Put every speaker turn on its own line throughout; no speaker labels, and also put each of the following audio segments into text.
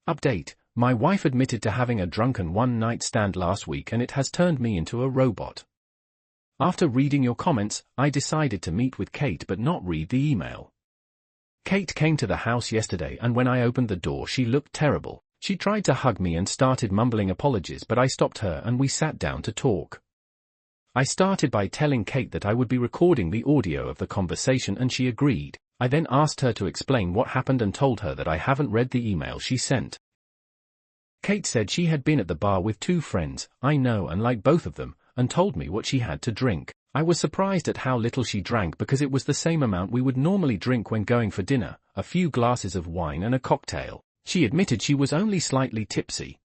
Update: my wife admitted to having a drunken one-night stand last week and it has turned me into a robot. After reading your comments, I decided to meet with Kate but not read the email. Kate came to the house yesterday and when I opened the door she looked terrible. She tried to hug me and started mumbling apologies but I stopped her and we sat down to talk. I started by telling Kate that I would be recording the audio of the conversation and she agreed. I then asked her to explain what happened and told her that I haven't read the email she sent. Kate said she had been at the bar with two friends I know and like both of them, and told me what she had to drink. I was surprised at how little she drank because it was the same amount we would normally drink when going for dinner, a few glasses of wine and a cocktail. She admitted she was only slightly tipsy.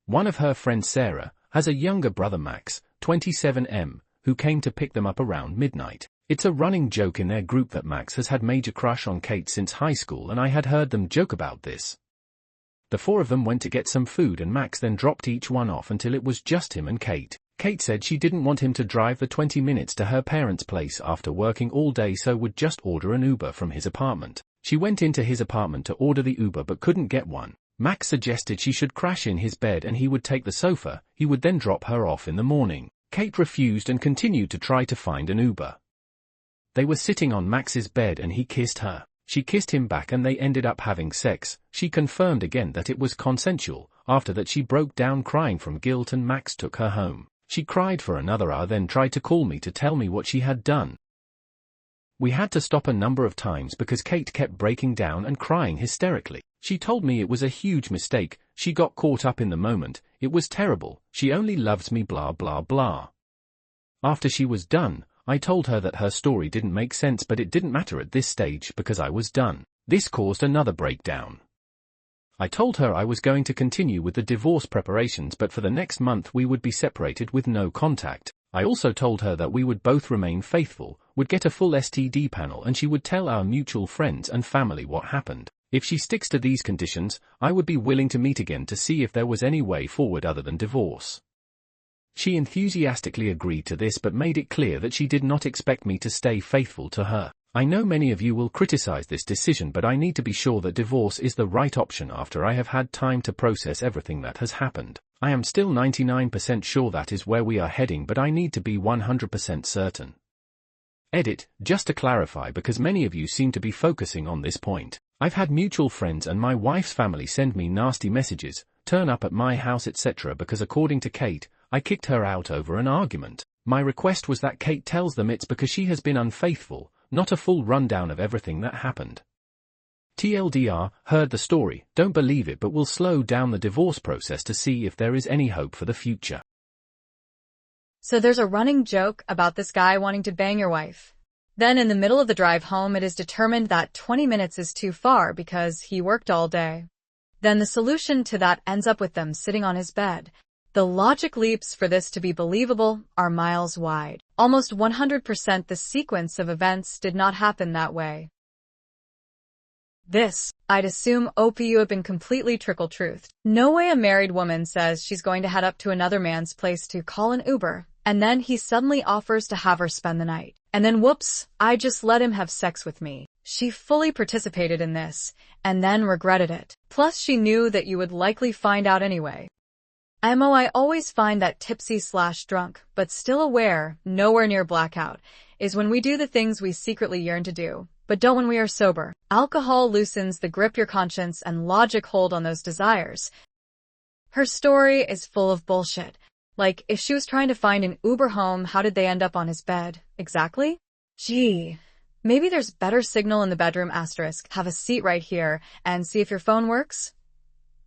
One of her friends, Sarah, has a younger brother, Max, 27M, who came to pick them up around midnight. It's a running joke in their group that Max has had major crush on Kate since high school and I had heard them joke about this. The four of them went to get some food and Max then dropped each one off until it was just him and Kate. Kate said she didn't want him to drive the 20 minutes to her parents' place after working all day so would just order an Uber from his apartment. She went into his apartment to order the Uber but couldn't get one. Max suggested she should crash in his bed and he would take the sofa, he would then drop her off in the morning. Kate refused and continued to try to find an Uber. They were sitting on Max's bed and he kissed her. She kissed him back and they ended up having sex. She confirmed again that it was consensual. After that she broke down crying from guilt and Max took her home. She cried for another hour then tried to call me to tell me what she had done. We had to stop a number of times because Kate kept breaking down and crying hysterically. She told me it was a huge mistake, she got caught up in the moment, it was terrible, she only loves me blah blah blah. After she was done, I told her that her story didn't make sense but it didn't matter at this stage because I was done. This caused another breakdown. I told her I was going to continue with the divorce preparations but for the next month we would be separated with no contact. I also told her that we would both remain faithful, would get a full STD panel and she would tell our mutual friends and family what happened. If she sticks to these conditions, I would be willing to meet again to see if there was any way forward other than divorce. She enthusiastically agreed to this but made it clear that she did not expect me to stay faithful to her. I know many of you will criticize this decision but I need to be sure that divorce is the right option after I have had time to process everything that has happened. I am still 99% sure that is where we are heading but I need to be 100% certain. Edit, just to clarify because many of you seem to be focusing on this point. I've had mutual friends and my wife's family send me nasty messages, turn up at my house etc. because according to Kate, I kicked her out over an argument. My request was that Kate tells them it's because she has been unfaithful, not a full rundown of everything that happened. TLDR, heard the story, don't believe it but will slow down the divorce process to see if there is any hope for the future.
So there's a running joke about this guy wanting to bang your wife. Then in the middle of the drive home it is determined that 20 minutes is too far because he worked all day. Then the solution to that ends up with them sitting on his bed. The logic leaps for this to be believable are miles wide. Almost 100% the sequence of events did not happen that way. This, I'd assume OP you have been completely trickle-truthed. No way a married woman says she's going to head up to another man's place to call an Uber, and then he suddenly offers to have her spend the night. And then whoops, I just let him have sex with me. She fully participated in this, and then regretted it. Plus she knew that you would likely find out anyway. I always find that tipsy/drunk, but still aware, nowhere near blackout, is when we do the things we secretly yearn to do, but don't when we are sober. Alcohol loosens the grip your conscience and logic hold on those desires. Her story is full of bullshit. Like, if she was trying to find an Uber home, how did they end up on his bed? Exactly? Gee. Maybe there's better signal in the bedroom *. Have a seat right here and see if your phone works.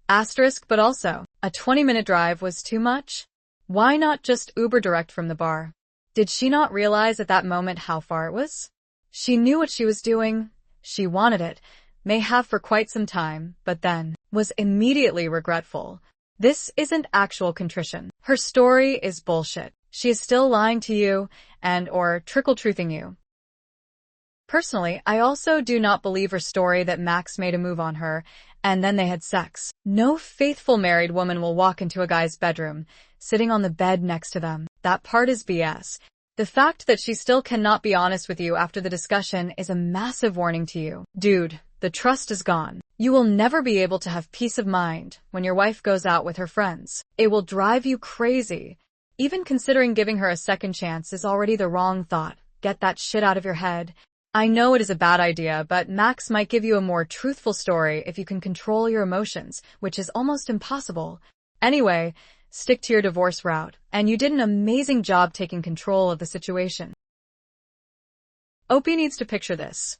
But also, a 20-minute drive was too much? Why not just Uber direct from the bar? Did she not realize at that moment how far it was? She knew what she was doing. She wanted it, may have for quite some time, but then was immediately regretful. This isn't actual contrition. Her story is bullshit. She is still lying to you or trickle-truthing you. Personally, I also do not believe her story that Max made a move on her, and then they had sex. No faithful married woman will walk into a guy's bedroom, sitting on the bed next to them. That part is BS. The fact that she still cannot be honest with you after the discussion is a massive warning to you. Dude, The trust is gone. You will never be able to have peace of mind when your wife goes out with her friends. It will drive you crazy. Even considering giving her a second chance is already the wrong thought. Get that shit out of your head. I know it is a bad idea, but Max might give you a more truthful story if you can control your emotions, which is almost impossible. Anyway, stick to your divorce route, and you did an amazing job taking control of the situation. Opie needs to picture this.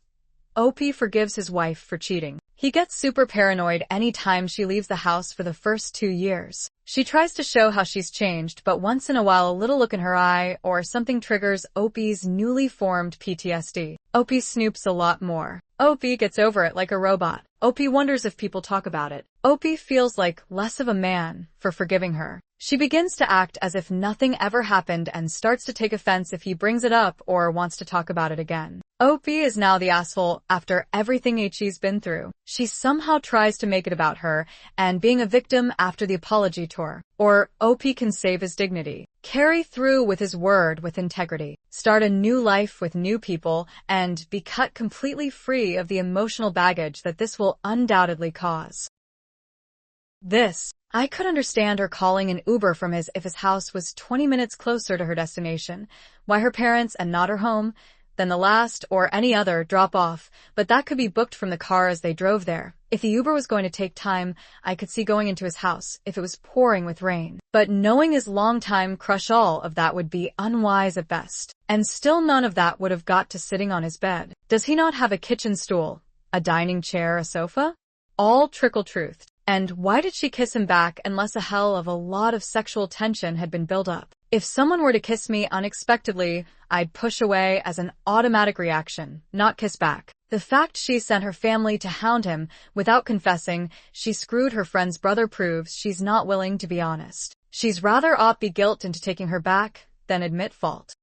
Opie forgives his wife for cheating. He gets super paranoid anytime she leaves the house for the first 2 years. She tries to show how she's changed, but once in a while a little look in her eye or something triggers Opie's newly formed PTSD. Opie snoops a lot more. Opie gets over it like a robot. Opie wonders if people talk about it. Opie feels like less of a man for forgiving her. She begins to act as if nothing ever happened and starts to take offense if he brings it up or wants to talk about it again. Opie is now the asshole after everything H's been through. She somehow tries to make it about her and being a victim after the apology tour. Or Opie can save his dignity, carry through with his word with integrity, start a new life with new people, and be cut completely free of the emotional baggage that this will undoubtedly cause. I could understand her calling an Uber from if his house was 20 minutes closer to her destination, why her parents and not her home, than the last or any other drop-off, but that could be booked from the car as they drove there. If the Uber was going to take time, I could see going into his house if it was pouring with rain. But knowing his longtime crush, all of that would be unwise at best. And still none of that would have got to sitting on his bed. Does he not have a kitchen stool, a dining chair, a sofa? All trickle-truthed. And why did she kiss him back unless a hell of a lot of sexual tension had been built up? If someone were to kiss me unexpectedly, I'd push away as an automatic reaction, not kiss back. The fact she sent her family to hound him without confessing she screwed her friend's brother proves she's not willing to be honest. She's rather be guilt into taking her back than admit fault.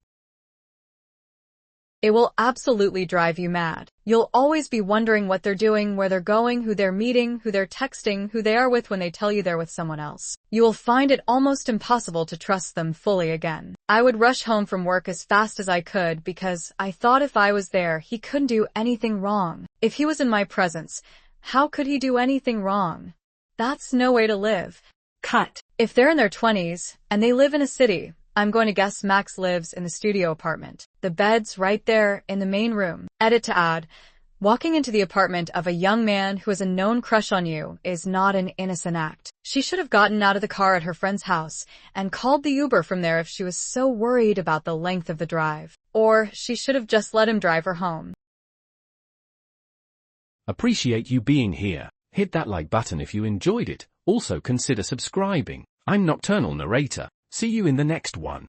It will absolutely drive you mad. You'll always be wondering what they're doing, where they're going, who they're meeting, who they're texting, who they are with when they tell you they're with someone else. You will find it almost impossible to trust them fully again. I would rush home from work as fast as I could because I thought if I was there, he couldn't do anything wrong. If he was in my presence, how could he do anything wrong? That's no way to live. Cut. If they're in their 20s and they live in a city, I'm going to guess Max lives in the studio apartment. The bed's right there in the main room. Edit to add, walking into the apartment of a young man who has a known crush on you is not an innocent act. She should have gotten out of the car at her friend's house and called the Uber from there if she was so worried about the length of the drive. Or she should have just let him drive her home.
Appreciate you being here. Hit that like button if you enjoyed it. Also consider subscribing. I'm Nocturnal Narrator. See you in the next one.